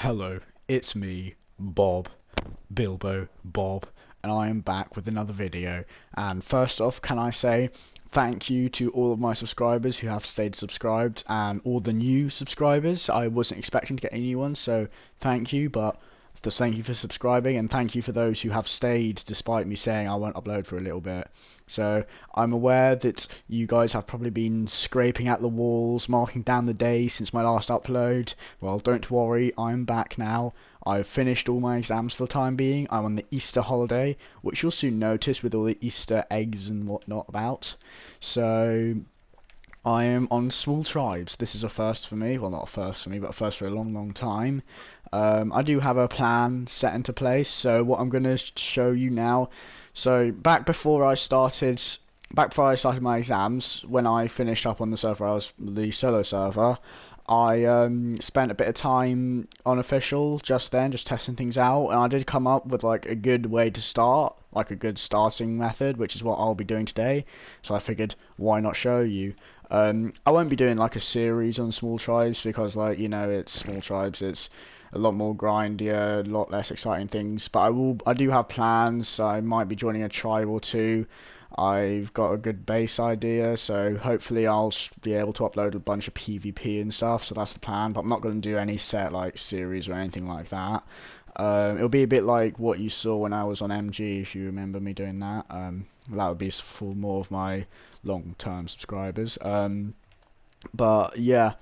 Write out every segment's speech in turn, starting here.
Hello, it's me, Bob, Bilbo Bob, and I am back with another video. And first off, can I say thank you to all of my subscribers who have stayed subscribed and all the new subscribers. I wasn't expecting to get any new ones, so thank you, but just thank you for subscribing, and thank you for those who have stayed despite me saying I won't upload for a little bit. So I'm aware that you guys have probably been scraping at the walls, marking down the days since my last upload. Well, don't worry, I'm back now. I've finished all my exams for the time being. I'm on the Easter holiday, which you'll soon notice with all the Easter eggs and whatnot about. So I am on small tribes. This is a first for me. Well, not a first for me, but a first for a long, long time. I do have a plan set into place. So what I'm going to show you now. So back before I started my exams, when I finished up on the server, I was the solo server. I spent a bit of time unofficial just then, just testing things out, and I did come up with like a good way to start, like a good starting method, which is what I'll be doing today. So I figured, why not show you? I won't be doing like a series on small tribes because, like, you know, it's small tribes. It's a lot more grindier, a lot less exciting things. But I do have plans. I might be joining a tribe or two. I've got a good base idea, so hopefully I'll be able to upload a bunch of PvP and stuff. So that's the plan. But I'm not going to do any set like series or anything like that. It'll be a bit like what you saw when I was on MG, if you remember me doing that. That would be for more of my long-term subscribers. But yeah,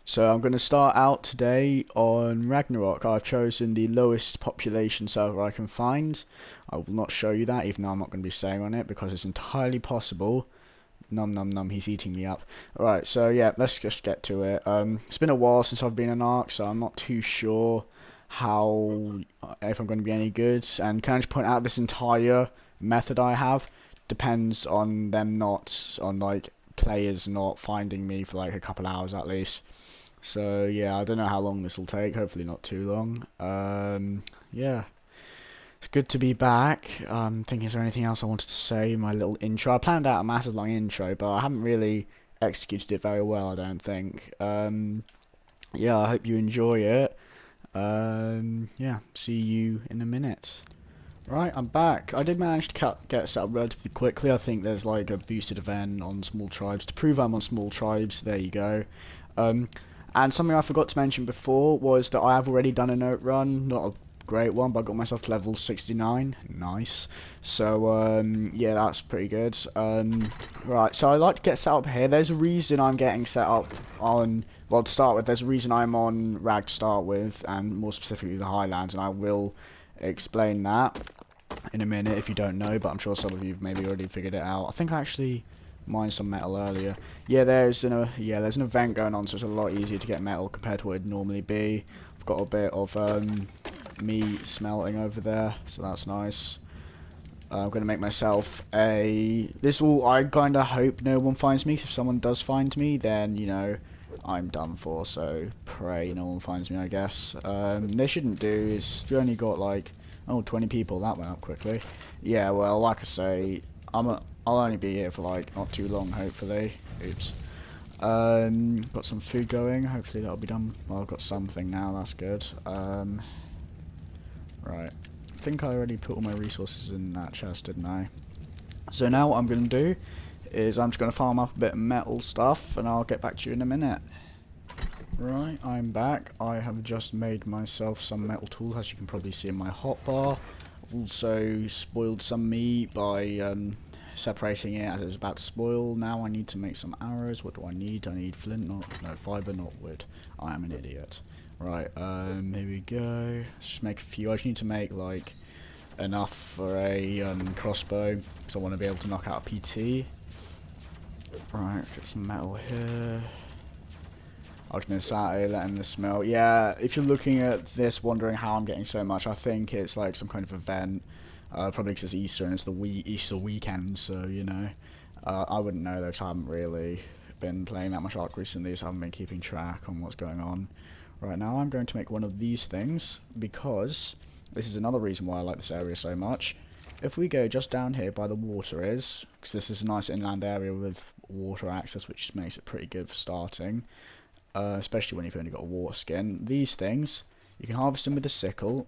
so I'm going to start out today on Ragnarok. I've chosen the lowest population server I can find. I will not show you that, even though I'm not going to be staying on it, because it's entirely possible. Num num num, he's eating me up. Alright, so yeah, let's just get to it. It's been a while since I've been an Ark, so I'm not too sure if I'm going to be any good. And can I just point out, this entire method I have depends on them not, on like players not finding me for like a couple hours at least. So yeah, I don't know how long this will take. Hopefully not too long. Yeah, it's good to be back. Thinking, is there anything else I wanted to say in my little intro? I planned out a massive long intro, but I haven't really executed it very well, I don't think. Yeah, I hope you enjoy it. Yeah, see you in a minute. Right, I'm back. I did manage to get set up relatively quickly. I think there's like a boosted event on small tribes to prove I'm on small tribes. There you go. And something I forgot to mention before was that I have already done a note run. Not a great one, but I got myself to level 69. Nice. So, yeah, that's pretty good. Right, so I like to get set up here. There's a reason I'm getting set up on... Well, to start with, there's a reason I'm on Rag to start with, and more specifically the Highlands, and I will explain that in a minute if you don't know, but I'm sure some of you have maybe already figured it out. I think I actually mined some metal earlier. Yeah, there's an event going on, so it's a lot easier to get metal compared to what it'd normally be. I've got a bit of meat smelting over there, so that's nice. I'm gonna make myself a... I kinda hope no one finds me. If someone does find me, then, you know, I'm done for, so pray no one finds me, I guess. They shouldn't do is, you only got like, oh, 20 people, that went up quickly. Yeah, well, like I say, I'll only be here for like not too long, hopefully. Oops. Got some food going, hopefully that'll be done. Well, I've got something now, that's good. Right, I think I already put all my resources in that chest, didn't I? So now what I'm going to do is I'm just going to farm up a bit of metal stuff, and I'll get back to you in a minute. Right, I'm back. I have just made myself some metal tools, as you can probably see in my hotbar. I've also spoiled some meat by separating it as it was about to spoil. Now I need to make some arrows. What do I need? I need flint, no fiber, not wood. I am an idiot. Right, here we go. Let's just make a few. I just need to make like enough for a crossbow, because I want to be able to knock out a PT. Right, get some metal here. I was going to say, letting this melt. Yeah, if you're looking at this, wondering how I'm getting so much, I think it's like some kind of event. Probably because it's Easter and it's the Easter weekend, so, you know. I wouldn't know though, because I haven't really been playing that much Ark recently, so I haven't been keeping track on what's going on. Right, now I'm going to make one of these things, because this is another reason why I like this area so much. If we go just down here by the water is, because this is a nice inland area with water access, which makes it pretty good for starting. Especially when you've only got a water skin. These things You can harvest them with a sickle,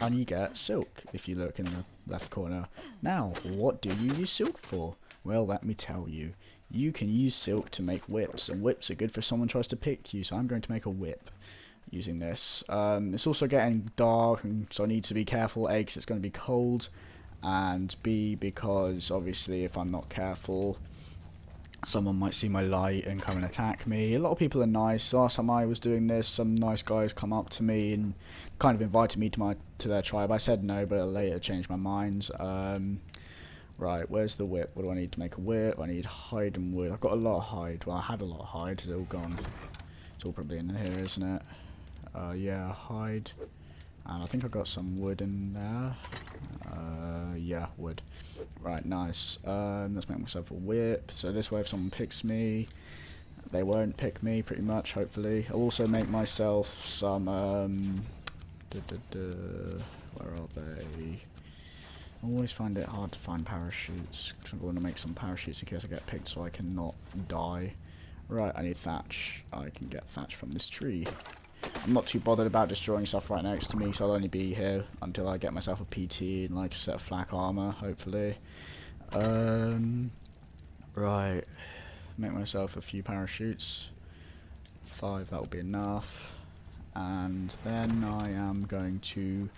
and you get silk if you look in the left corner. Now, what do you use silk for? Well, let me tell you. You can use silk to make whips, and whips are good for someone tries to pick you, so I'm going to make a whip using this. It's also getting dark, and so I need to be careful. A, because it's going to be cold, and B, because obviously if I'm not careful, someone might see my light and come and attack me. A lot of people are nice. Last time I was doing this, some nice guys come up to me and kind of invited me to their tribe. I said no, but I later changed my mind. Right, where's the whip? What do I need to make a whip? I need hide and wood. I've got a lot of hide. Well, I had a lot of hide. It's all gone. It's all probably in here, isn't it? Yeah, hide. And I think I've got some wood in there. Yeah, wood. Right, nice. Let's make myself a whip. So this way if someone picks me, they won't pick me, pretty much, hopefully. I'll also make myself some, where are they? I always find it hard to find parachutes, because I want to make some parachutes in case I get picked so I cannot die. Right, I need thatch. I can get thatch from this tree. I'm not too bothered about destroying stuff right next to me, so I'll only be here until I get myself a PT and like a set of flak armor, hopefully. Right, make myself a few parachutes. 5, that will be enough. And then I am going to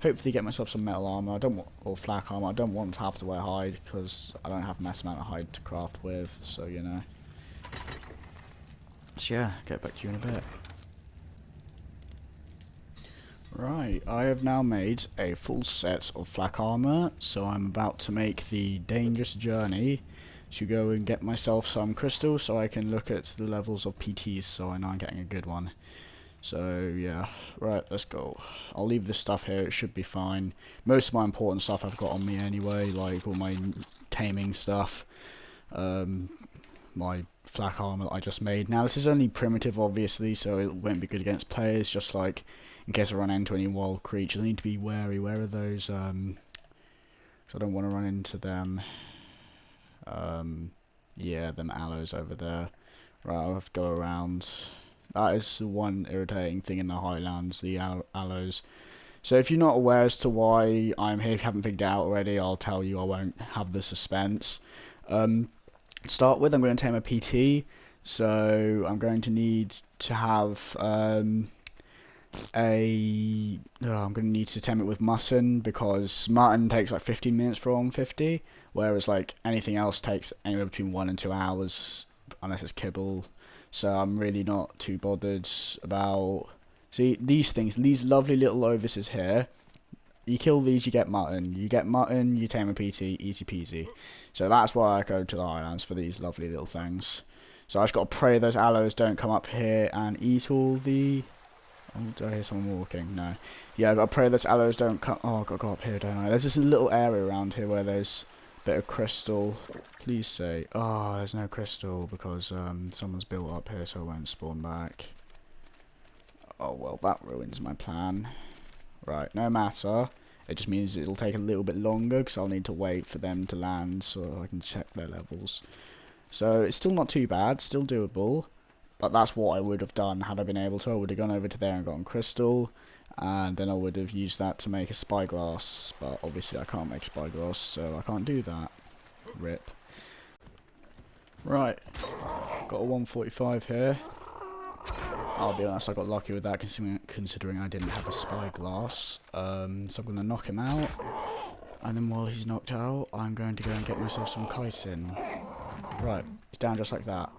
hopefully get myself some metal armor. Or flak armor. I don't want to have to wear hide because I don't have a mass amount of hide to craft with, so you know. So yeah, get back to you in a bit. Right, I have now made a full set of flak armor, so I'm about to make the dangerous journey to go and get myself some crystals so I can look at the levels of PTs so I know I'm getting a good one. So yeah, right, let's go. I'll leave this stuff here, it should be fine. Most of my important stuff I've got on me anyway, like all my taming stuff, my flak armor that I just made. Now this is only primitive obviously, so it won't be good against players, just like in case I run into any wild creatures. I need to be wary. Where are those? Because I don't want to run into them. Yeah, them aloes over there. Right, I'll have to go around. That is the one irritating thing in the Highlands, the aloes. So if you're not aware as to why I'm here, if you haven't figured it out already, I'll tell you. I won't have the suspense. To start with, I'm going to tame a PT. So I'm going to need to have I'm going to need to tame it with mutton, because mutton takes like 15 minutes for 150, whereas like anything else takes anywhere between 1 and 2 hours, unless it's kibble. So I'm really not too bothered about... See, these things, these lovely little ovises here, you kill these, you get mutton. You get mutton, you tame a PT, easy peasy. So that's why I go to the Highlands, for these lovely little things. So I've just got to pray those aloes don't come up here and eat all the... Oh, do I hear someone walking? No. Yeah, I've got to pray that aloes don't come... Oh, I've got to go up here, don't I? There's this little area around here where there's a bit of crystal. Please say... Oh, there's no crystal because someone's built up here, so it won't spawn back. Oh, well, that ruins my plan. Right, no matter. It just means it'll take a little bit longer because I'll need to wait for them to land so I can check their levels. So it's still not too bad, still doable. But that's what I would have done had I been able to. I would have gone over to there and gotten crystal, and then I would have used that to make a spyglass. But obviously I can't make spyglass, so I can't do that. RIP. Right, got a 145 here. I'll be honest, I got lucky with that considering I didn't have a spyglass. So I'm going to knock him out, and then while he's knocked out, I'm going to go and get myself some chitin. Right, he's down just like that.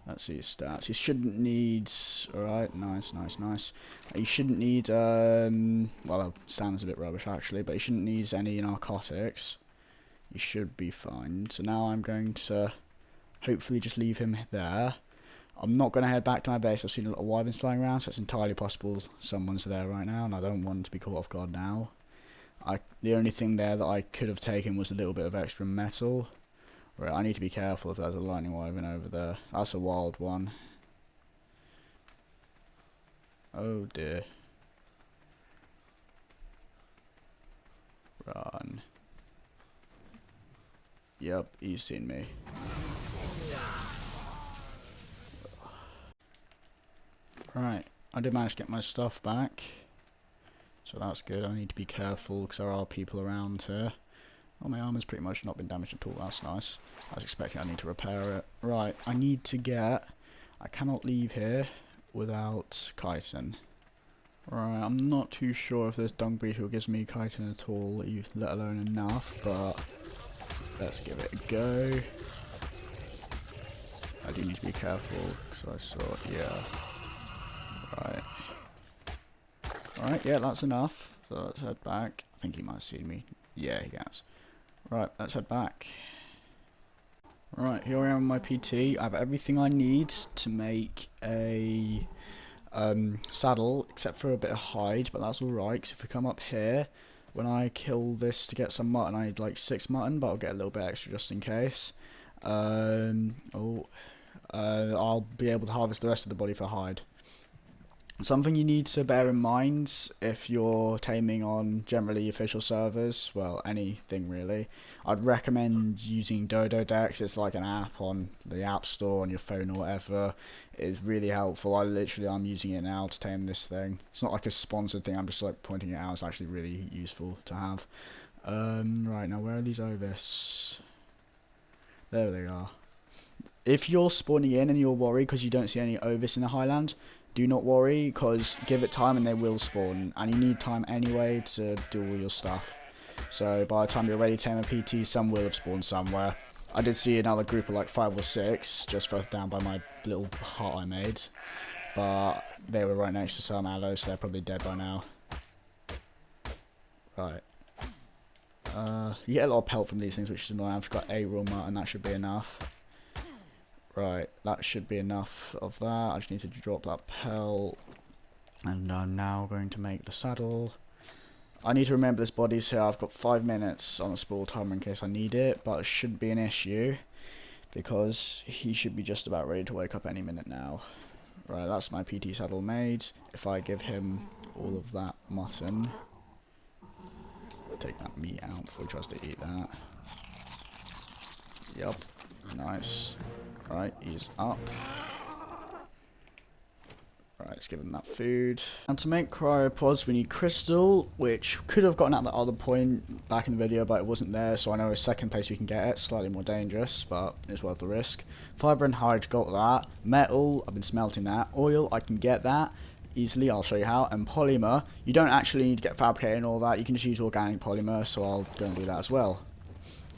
Let's see his stats. He shouldn't need... Alright, nice, nice, nice. He shouldn't need... Well, that sounds a bit rubbish, actually, but he shouldn't need any narcotics. He should be fine. So now I'm going to hopefully just leave him there. I'm not going to head back to my base. I've seen a lot of wyverns flying around, so it's entirely possible someone's there right now, and I don't want to be caught off guard now. The only thing there that I could have taken was a little bit of extra metal. Right, I need to be careful if there's a lightning wyvern over there. That's a wild one. Oh dear. Run. Yep, he's seen me. Right, I did manage to get my stuff back. So that's good. I need to be careful because there are people around here. Oh, my armor's pretty much not been damaged at all. That's nice. I was expecting I need to repair it. Right, I need to get... I cannot leave here without chitin. Right, I'm not too sure if this dung beetle gives me chitin at all, let alone enough, but let's give it a go. I do need to be careful because I saw... yeah. Right. Alright, yeah, that's enough. So let's head back. I think he might have seen me. Yeah, he has. Right, let's head back. Right, here I am with my PT. I have everything I need to make a saddle, except for a bit of hide, but that's alright, because if we come up here, when I kill this to get some mutton, I need like 6 mutton, but I'll get a little bit extra just in case. I'll be able to harvest the rest of the body for hide. Something you need to bear in mind if you're taming on generally official servers, well, anything really, I'd recommend using Dodo Decks. It's like an app on the App Store on your phone or whatever. It's really helpful. I'm using it now to tame this thing. It's not like a sponsored thing, I'm just like pointing it out. It's actually really useful to have. Right, now where are these ovis? There they are. If you're spawning in and you're worried because you don't see any ovis in the highland, do not worry, because give it time and they will spawn, and you need time anyway to do all your stuff. So by the time you're ready to tame a PT, some will have spawned somewhere. I did see another group of like 5 or 6, just further down by my little hut I made, but they were right next to some aloes, so they're probably dead by now. Right. You get a lot of pelt from these things, which is annoying. I've got a raw mutton, and that should be enough. Right, that should be enough of that. I just need to drop that pelt. And I'm now going to make the saddle. I need to remember this body's here. I've got 5 minutes on a spool timer in case I need it, but it shouldn't be an issue because he should be just about ready to wake up any minute now. Right, that's my PT saddle made. If I give him all of that mutton, take that meat out before he tries to eat that. Yup, nice. Right, he's up. Right, let's give him that food. And to make cryopods, we need crystal, which could have gotten at the other point back in the video, but it wasn't there, so I know a second place we can get it. Slightly more dangerous, but it's worth the risk. Fiber and hide, got that. Metal, I've been smelting that. Oil, I can get that easily, I'll show you how. And polymer, you don't actually need to get fabricated and all that, you can just use organic polymer, so I'll go and do that as well.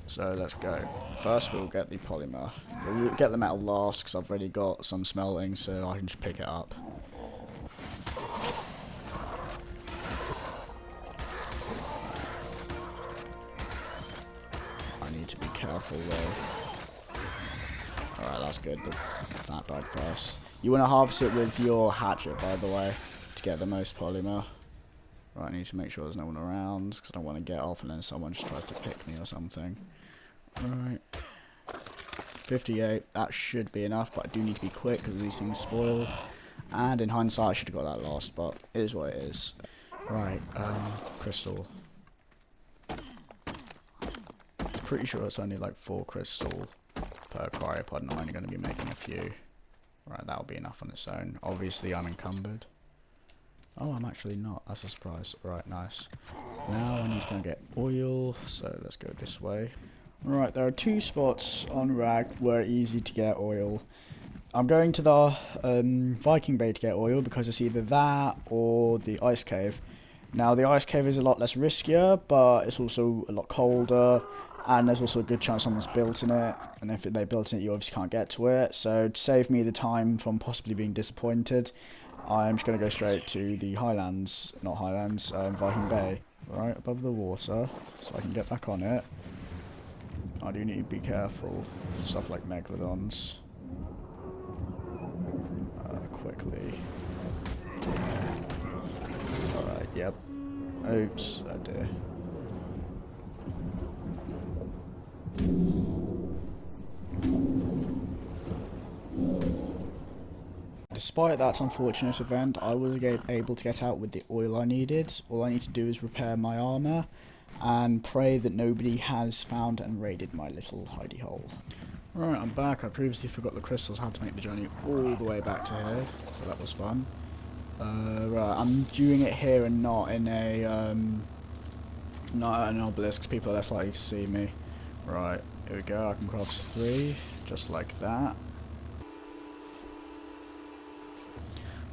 So let's go. First we'll get the polymer. We'll get the metal last because I've already got some smelting, so I can just pick it up. I need to be careful though. Alright, that's good. That died first. You want to harvest it with your hatchet, by the way, to get the most polymer. Right, I need to make sure there's no one around because I don't want to get off and then someone just tries to pick me or something. Right, 58, that should be enough, but I do need to be quick because these things spoil. And in hindsight, I should have got that last, but it is what it is. Right, crystal. Pretty sure it's only like 4 crystal per cryopod, and I'm only going to be making a few. Right, that'll be enough on its own. Obviously, I'm encumbered. Oh, I'm actually not. That's a surprise. Right, nice. Now I need to go and get oil, so let's go this way. Right, there are 2 spots on Rag where it's easy to get oil. I'm going to the Viking Bay to get oil because it's either that or the ice cave. Now, the ice cave is a lot less riskier, but it's also a lot colder, and there's also a good chance someone's built in it, and if they built in it, you obviously can't get to it. So to save me the time from possibly being disappointed, I'm just going to go straight to the Highlands, not Highlands, Viking Bay, right above the water, so I can get back on it. I do need to be careful with stuff like megalodons. Quickly. Alright, yep. Oops, oh dear. Despite that unfortunate event, I was able to get out with the oil I needed. All I need to do is repair my armour and pray that nobody has found and raided my little hidey hole. Right, I'm back. I previously forgot the crystals, had to make the journey all the way back to here, so that was fun. Right, I'm doing it here and not in a, not at an obelisk, 'cause people are less likely to see me. Right, here we go, I can craft 3, just like that.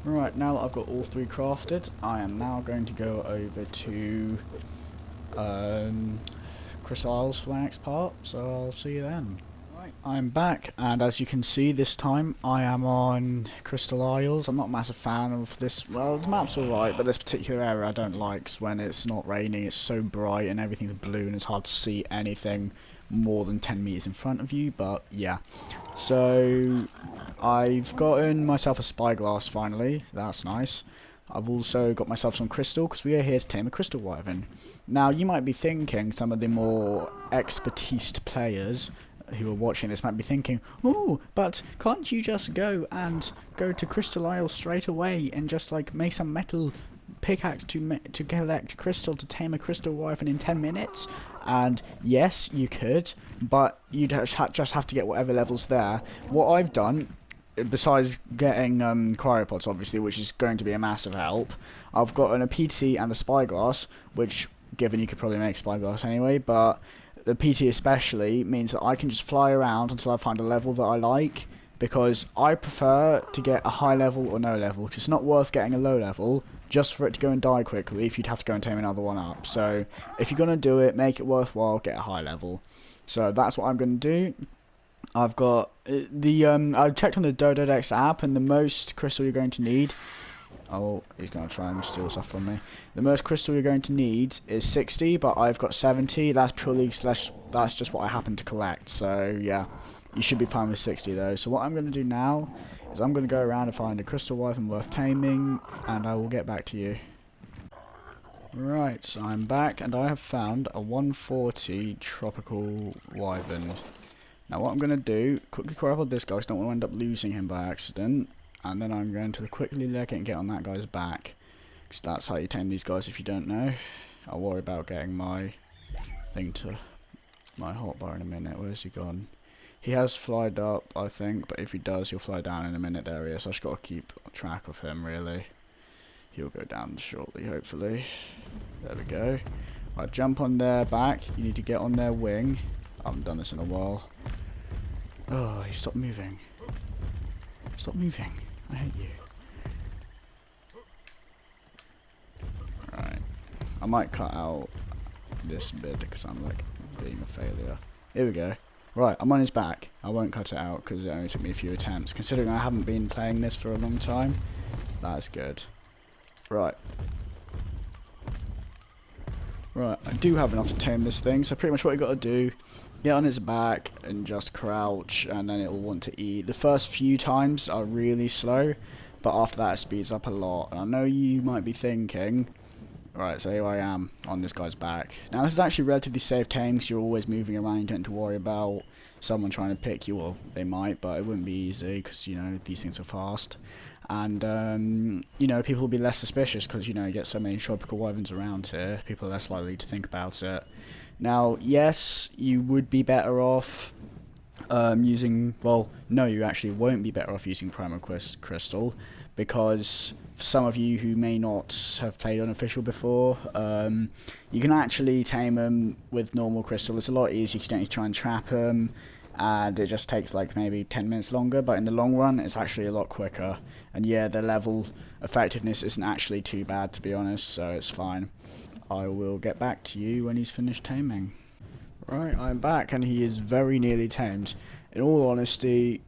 Right, now that I've got all 3 crafted, I am now going to go over to Crystal Isles for my next part, so I'll see you then. Right, I'm back, and as you can see, this time I am on Crystal Isles. I'm not a massive fan of this. Well, the map's alright, but this particular area I don't like when it's not raining. It's so bright and everything's blue and it's hard to see anything more than 10 meters in front of you, but yeah. So I've gotten myself a spyglass finally. That's nice. I've also got myself some crystal, because we are here to tame a crystal wyvern. Now, you might be thinking, some of the more expertised players who are watching this might be thinking, oh, but can't you just go to Crystal Isle straight away and just like make some metal pickaxe to collect crystal to tame a crystal wyvern in 10 minutes? And yes, you could, but you'd just have to get whatever level's there. What I've done, besides getting Cryopods, obviously, which is going to be a massive help, I've gotten a PT and a spyglass, which, given you could probably make spyglass anyway, but the PT especially means that I can just fly around until I find a level that I like, because I prefer to get a high level or no level, because it's not worth getting a low level just for it to go and die quickly if you'd have to go and tame another one up. So if you're going to do it, make it worthwhile, get a high level. So that's what I'm going to do. I've got the I checked on the Dododex app, and the most crystal you're going to need. Oh, he's going to try and steal stuff from me. The most crystal you're going to need is 60, but I've got 70. That's purely that's just what I happen to collect. So yeah, you should be fine with 60 though. So what I'm going to do now is I'm going to go around and find a crystal wyvern worth taming, and I will get back to you. Right, so I'm back, and I have found a 140 tropical wyvern. Now what I'm going to do, quickly cryopods this guy, because I don't want to end up losing him by accident. And then I'm going to quickly leg it and get on that guy's back. Because that's how you tame these guys if you don't know. I'll worry about getting my thing to my hotbar in a minute. Where's he gone? He has flied up, I think, but if he does, he'll fly down in a minute. There he is. So I've just got to keep track of him, really. He'll go down shortly, hopefully. There we go. Right, jump on their back. You need to get on their wing. I haven't done this in a while. Oh, he stopped moving. Stop moving. I hate you. Right. I might cut out this bit because I'm like being a failure. Here we go. Right, I'm on his back. I won't cut it out because it only took me a few attempts. Considering I haven't been playing this for a long time, that's good. Right. Right, I do have enough to tame this thing, so pretty much what you got to do, get on its back and just crouch, and then it'll want to eat. The first few times are really slow, but after that it speeds up a lot. And I know you might be thinking, right, so here I am on this guy's back. Now this is actually relatively safe tame because you're always moving around, you don't have to worry about someone trying to pick you. Well, they might, but it wouldn't be easy because, you know, these things are fast. And, you know, people will be less suspicious because, you know, you get so many tropical wyverns around here. People are less likely to think about it. Now, yes, you would be better off using... Well, no, you actually won't be better off using Primal Crystal, because for some of you who may not have played unofficial before, you can actually tame them with normal crystal. It's a lot easier. You don't need to try and trap them, and it just takes like maybe 10 minutes longer, but in the long run it's actually a lot quicker. And yeah, the level effectiveness isn't actually too bad, to be honest, so it's fine. I will get back to you when he's finished taming. Right, I'm back, and he is very nearly tamed. In all honesty,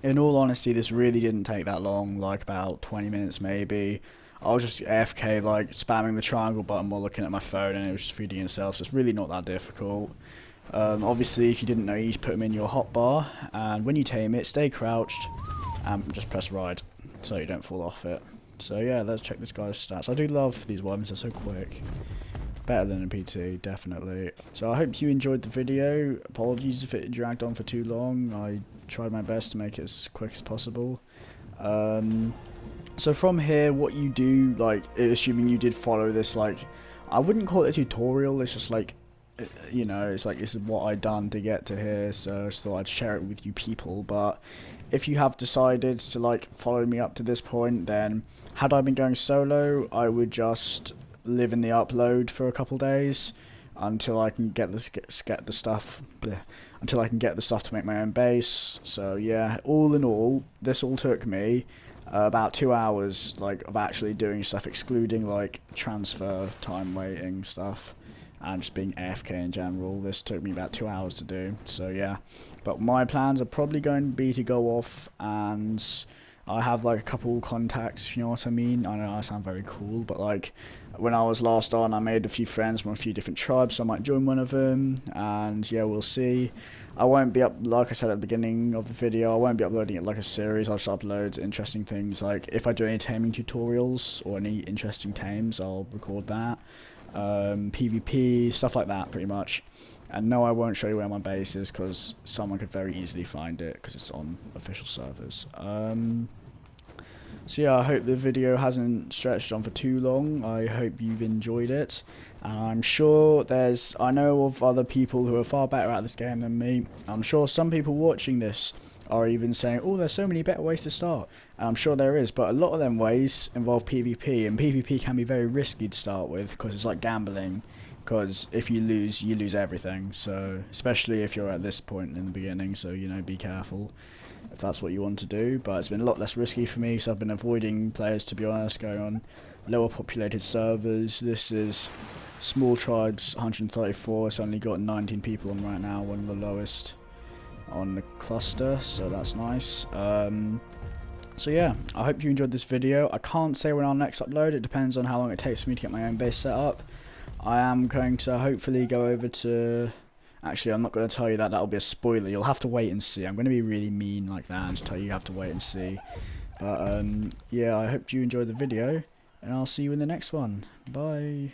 this really didn't take that long, like about 20 minutes maybe. I was just AFK, like, spamming the triangle button while looking at my phone, and it was just feeding itself, so it's really not that difficult. Obviously, if you didn't know, you just put them in your hotbar, and when you tame it, stay crouched, and just press ride, so you don't fall off it. So yeah, let's check this guy's stats. I do love these wyverns, they're so quick. Better than a PT, definitely. So I hope you enjoyed the video. Apologies if it dragged on for too long. I tried my best to make it as quick as possible. So from here, what you do, like, assuming you did follow this, like, I wouldn't call it a tutorial, it's just like, you know, it's like, this is what I done to get to here, so I just thought I'd share it with you people. But if you have decided to like follow me up to this point, then had I been going solo, I would just live in the upload for a couple days until I can get the stuff until I can get the stuff to make my own base. So yeah, all in all, this all took me about 2 hours like of actually doing stuff, excluding like transfer time waiting stuff and just being AFK in general. This took me about 2 hours to do, so yeah. But my plans are probably going to be to go off, and I have like a couple contacts, if you know what I mean. I know I sound very cool, but like when I was last on, I made a few friends from a few different tribes, so I might join one of them, and yeah, we'll see. I won't be like I said at the beginning of the video, I won't be uploading it like a series. I'll just upload interesting things, like if I do any taming tutorials or any interesting tames, I'll record that. PvP, stuff like that, pretty much. And no, I won't show you where my base is, because someone could very easily find it, because it's on official servers. So yeah, I hope the video hasn't stretched on for too long. I hope you've enjoyed it. And I'm sure I know of other people who are far better at this game than me. I'm sure some people watching this are even saying, oh, there's so many better ways to start. And I'm sure there is, but a lot of them ways involve PvP, and PvP can be very risky to start with, because it's like gambling. Because if you lose everything. So, especially if you're at this point in the beginning, so, you know, be careful if that's what you want to do. But it's been a lot less risky for me, so I've been avoiding players, to be honest, going on lower populated servers. This is small tribes, 134. It's only got 19 people on right now, one of the lowest on the cluster, so that's nice. So yeah, I hope you enjoyed this video. I can't say when I'll next upload, it depends on how long it takes for me to get my own base set up. I am going to hopefully go over to... Actually, I'm not going to tell you that, that'll be a spoiler. You'll have to wait and see. I'm going to be really mean like that and just tell you you have to wait and see. But yeah, I hope you enjoyed the video, and I'll see you in the next one. Bye.